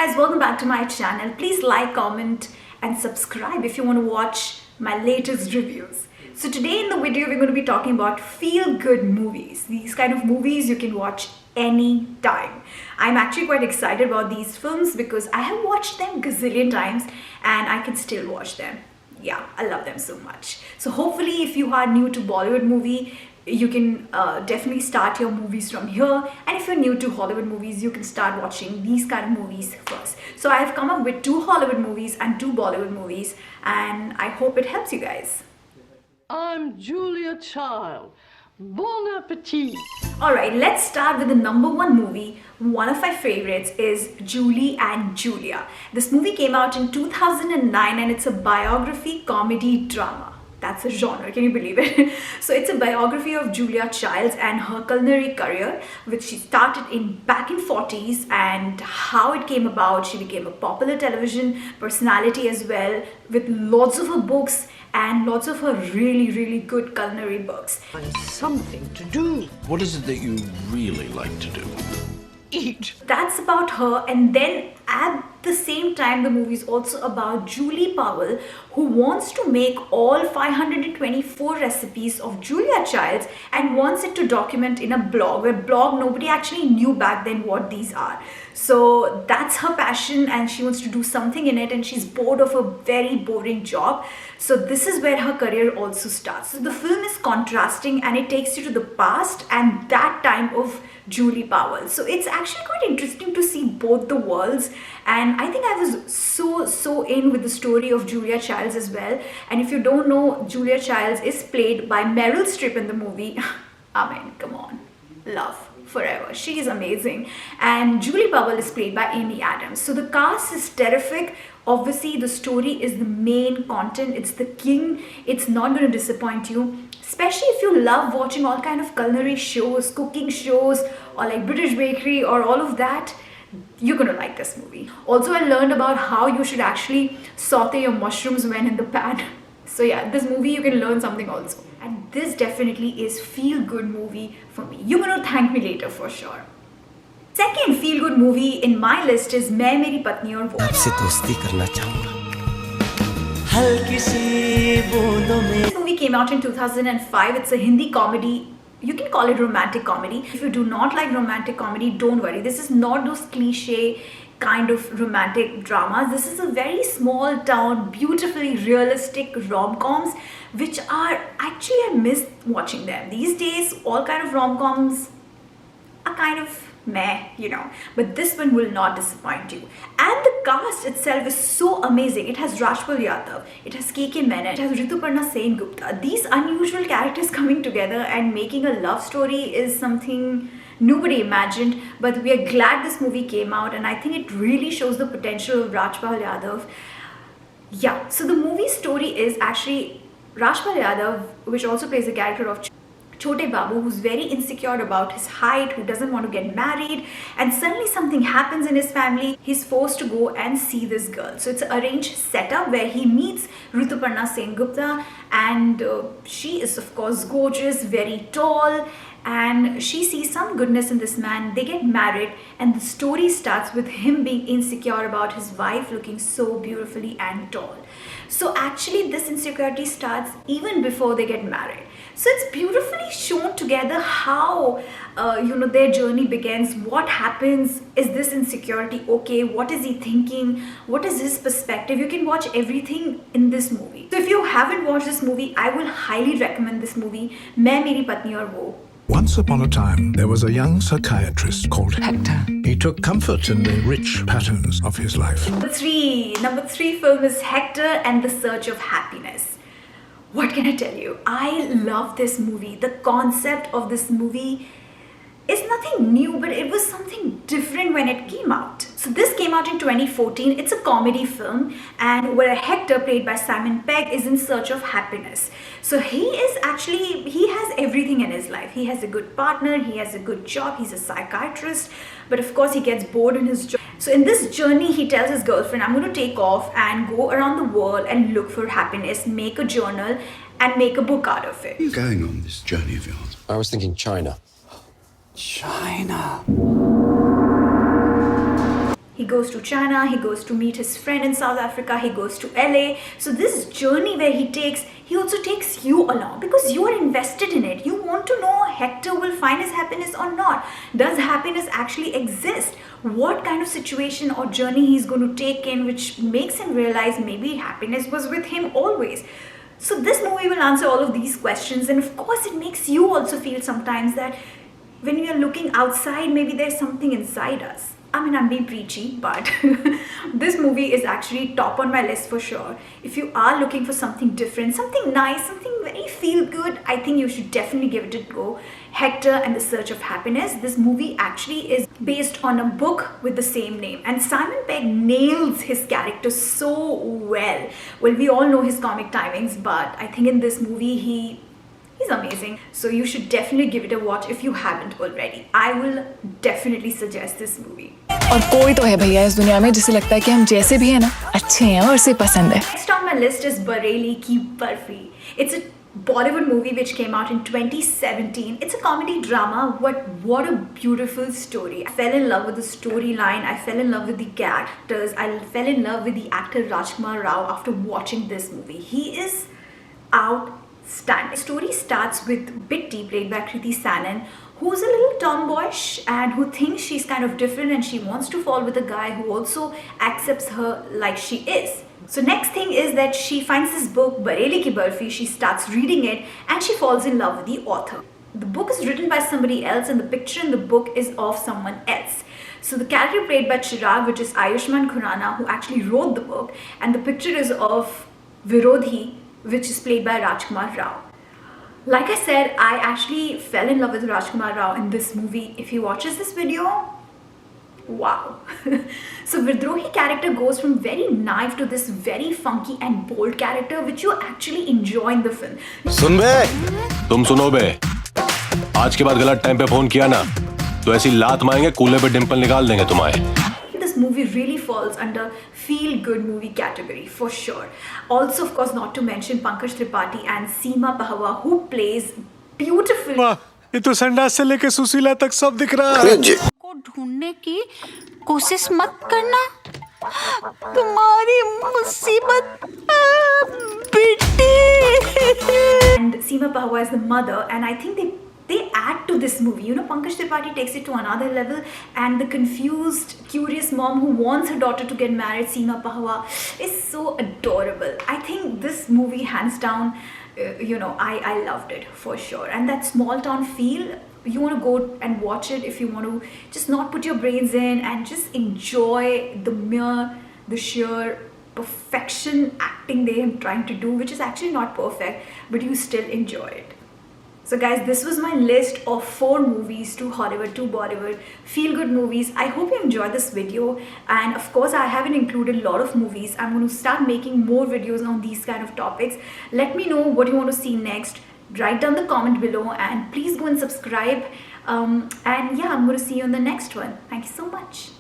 guys, welcome back to my channel. Please like, comment and subscribe if you want to watch my latest reviews. So today in the video we're going to be talking about feel-good movies. These kind of movies you can watch any time. I'm actually quite excited about these films because I have watched them gazillion times and I can still watch them. Yeah, I love them so much. So hopefully if you are new to Bollywood movie, you can definitely start your movies from here, and if you're new to Hollywood movies, you can start watching these kind of movies first. So I have come up with 2 Hollywood movies and 2 Bollywood movies, and I hope it helps you guys. I'm Julia Child. Bon appetit. Alright, let's start with the number 1 movie. One of my favorites is Julie and Julia. This movie came out in 2009 and it's a biography comedy drama. That's a genre, can you believe it? So it's a biography of Julia Childs and her culinary career, which she started back in 40s, and how it came about. She became a popular television personality as well, with lots of her books and lots of her really good culinary books. Find something to do. What is it that you really like to do? Eat. That's about her, and then at the same time the movie is also about Julie Powell, who wants to make all 524 recipes of Julia Childs and wants it to document in a blog. Nobody actually knew back then what these are. So that's her passion and she wants to do something in it, and she's bored of a very boring job. So this is where her career also starts. So the film is contrasting and it takes you to the past and that time of Julie Powell. So it's actually quite interesting to see both the worlds, and I think I was so in with the story of Julia Childs as well. And if you don't know, Julia Childs is played by Meryl Streep in the movie. I mean, come on, love forever. She is amazing. And Julie Powell is played by Amy Adams. So the cast is terrific. Obviously the story is the main content, it's the king. It's not going to disappoint you, especially if you love watching all kind of culinary shows, cooking shows, or like British Bakery or all of that. You're gonna like this movie. Also, I learned about how you should actually saute your mushrooms when in the pan. So yeah, this movie you can learn something also. And this definitely is feel-good movie for me. You're gonna thank me later for sure. Second feel-good movie in my list is Main Meri Patni Aur Wo. आपसे दोस्ती करना चाहूँगा। हल्की सी बूंदों में. This movie came out in 2005. It's a Hindi comedy. You can call it romantic comedy. If you do not like romantic comedy, don't worry. This is not those cliche kind of romantic dramas. This is a very small town, beautifully realistic rom-coms, which are actually, I miss watching them. These days, all kind of rom-coms are kind of meh, you know, but this one will not disappoint you. And the cast itself is so amazing. It has Rajpal Yadav, it has KK Menon, it has Rituparna Sen Gupta. These unusual characters coming together and making a love story is something nobody imagined, but we are glad this movie came out, and I think it really shows the potential of Rajpal Yadav. Yeah, so the movie story is actually Rajpal Yadav, which also plays the character of Chote Babu, who's very insecure about his height, who doesn't want to get married, and suddenly something happens in his family. He's forced to go and see this girl. So it's an arranged setup where he meets Rituparna Sen Gupta, and she is of course gorgeous, very tall, and she sees some goodness in this man. They get married, and the story starts with him being insecure about his wife looking so beautifully and tall. So actually this insecurity starts even before they get married. So it's beautifully shown together how their journey begins, what happens, is this insecurity okay, what is he thinking, what is his perspective. You can watch everything in this movie. So if you haven't watched this movie, I will highly recommend this movie, Main Meri Patni Aur Wo. Once upon a time, there was a young psychiatrist called Hector. He took comfort in the rich patterns of his life. Number three film is Hector and the Search of Happiness. What can I tell you? I love this movie. The concept of this movie is nothing new, but it was something different when it came out. So this came out in 2014. It's a comedy film, and where Hector, played by Simon Pegg, is in search of happiness. So he has everything in his life. He has a good partner, he has a good job, he's a psychiatrist, but of course he gets bored in his job. So in this journey, he tells his girlfriend, I'm going to take off and go around the world and look for happiness, make a journal and make a book out of it. Where are you going on this journey of yours? I was thinking China. China. He goes to China, he goes to meet his friend in South Africa, he goes to LA. So this journey where he also takes you along because you are invested in it. You want to know Hector will find his happiness or not. Does happiness actually exist? What kind of situation or journey he's going to take in which makes him realize maybe happiness was with him always. So this movie will answer all of these questions, and of course it makes you also feel sometimes that when we are looking outside, maybe there's something inside us. I mean, I'm being preachy, but this movie is actually top on my list for sure. If you are looking for something different, something nice, something very feel good, I think you should definitely give it a go. Hector and the Search of Happiness. This movie actually is based on a book with the same name, and Simon Pegg nails his character so well. Well, we all know his comic timings, but I think in this movie he's amazing. So you should definitely give it a watch if you haven't already. I will definitely suggest this movie. और कोई तो है भैया इस दुनिया में जिसे लगता है कि हम जैसे भी हैं ना अच्छे हैं और उसे पसंद है. Next on my list is Bareilly Ki Barfi. It's a Bollywood movie which came out in 2017. It's a comedy drama. What a beautiful story. I fell in love with the storyline. I fell in love with the characters. I fell in love with the actor Rajkumar Rao after watching this movie. He is outstanding. The story starts with Bitty, played by Kriti Sanon, who's a little tomboyish and who thinks she's kind of different, and she wants to fall with a guy who also accepts her like she is. So next thing is that she finds this book, Bareilly Ki Barfi. She starts reading it and she falls in love with the author. The book is written by somebody else and the picture in the book is of someone else. So the character played by Chirag, which is Ayushmann Khurrana, who actually wrote the book, and the picture is of Virodhi, which is played by Rajkumar Rao. Like I said, I actually fell in love with Rajkumar Rao in this movie. If he watches this video, wow. So Vidrohi character goes from very naive to this very funky and bold character, which you actually enjoy in the film. सुन बे, तुम सुनो बे, आज के बाद गलत time पे phone किया ना तो ऐसी लात मारेंगे कूल्हे पे डिंपल निकाल देंगे तुम्हारे. This movie really falls under feel-good movie category for sure. Also, of course, not to mention Pankaj Tripathi and Seema Pahwa, who plays beautifully. ये तो संडास से लेके सुशीला तक सब दिख रहा है. को ढूंढने की कोशिश मत करना, तुम्हारी मुसीबत बेटी. And Seema Pahwa is the mother, and I think they add to this movie. You know, Pankaj Tripathi takes it to another level, and the confused, curious mom who wants her daughter to get married, Seema Pahwa, is so adorable. I think this movie, hands down, I loved it for sure. And that small town feel, you want to go and watch it if you want to just not put your brains in and just enjoy the sheer perfection acting they are trying to do, which is actually not perfect, but you still enjoy it. So guys, this was my list of 4 movies, 2 Hollywood, 2 Bollywood, feel-good movies. I hope you enjoyed this video, and of course I haven't included a lot of movies. I'm going to start making more videos on these kind of topics. Let me know what you want to see next. Write down the comment below and please go and subscribe. And yeah, I'm going to see you in the next one. Thank you so much.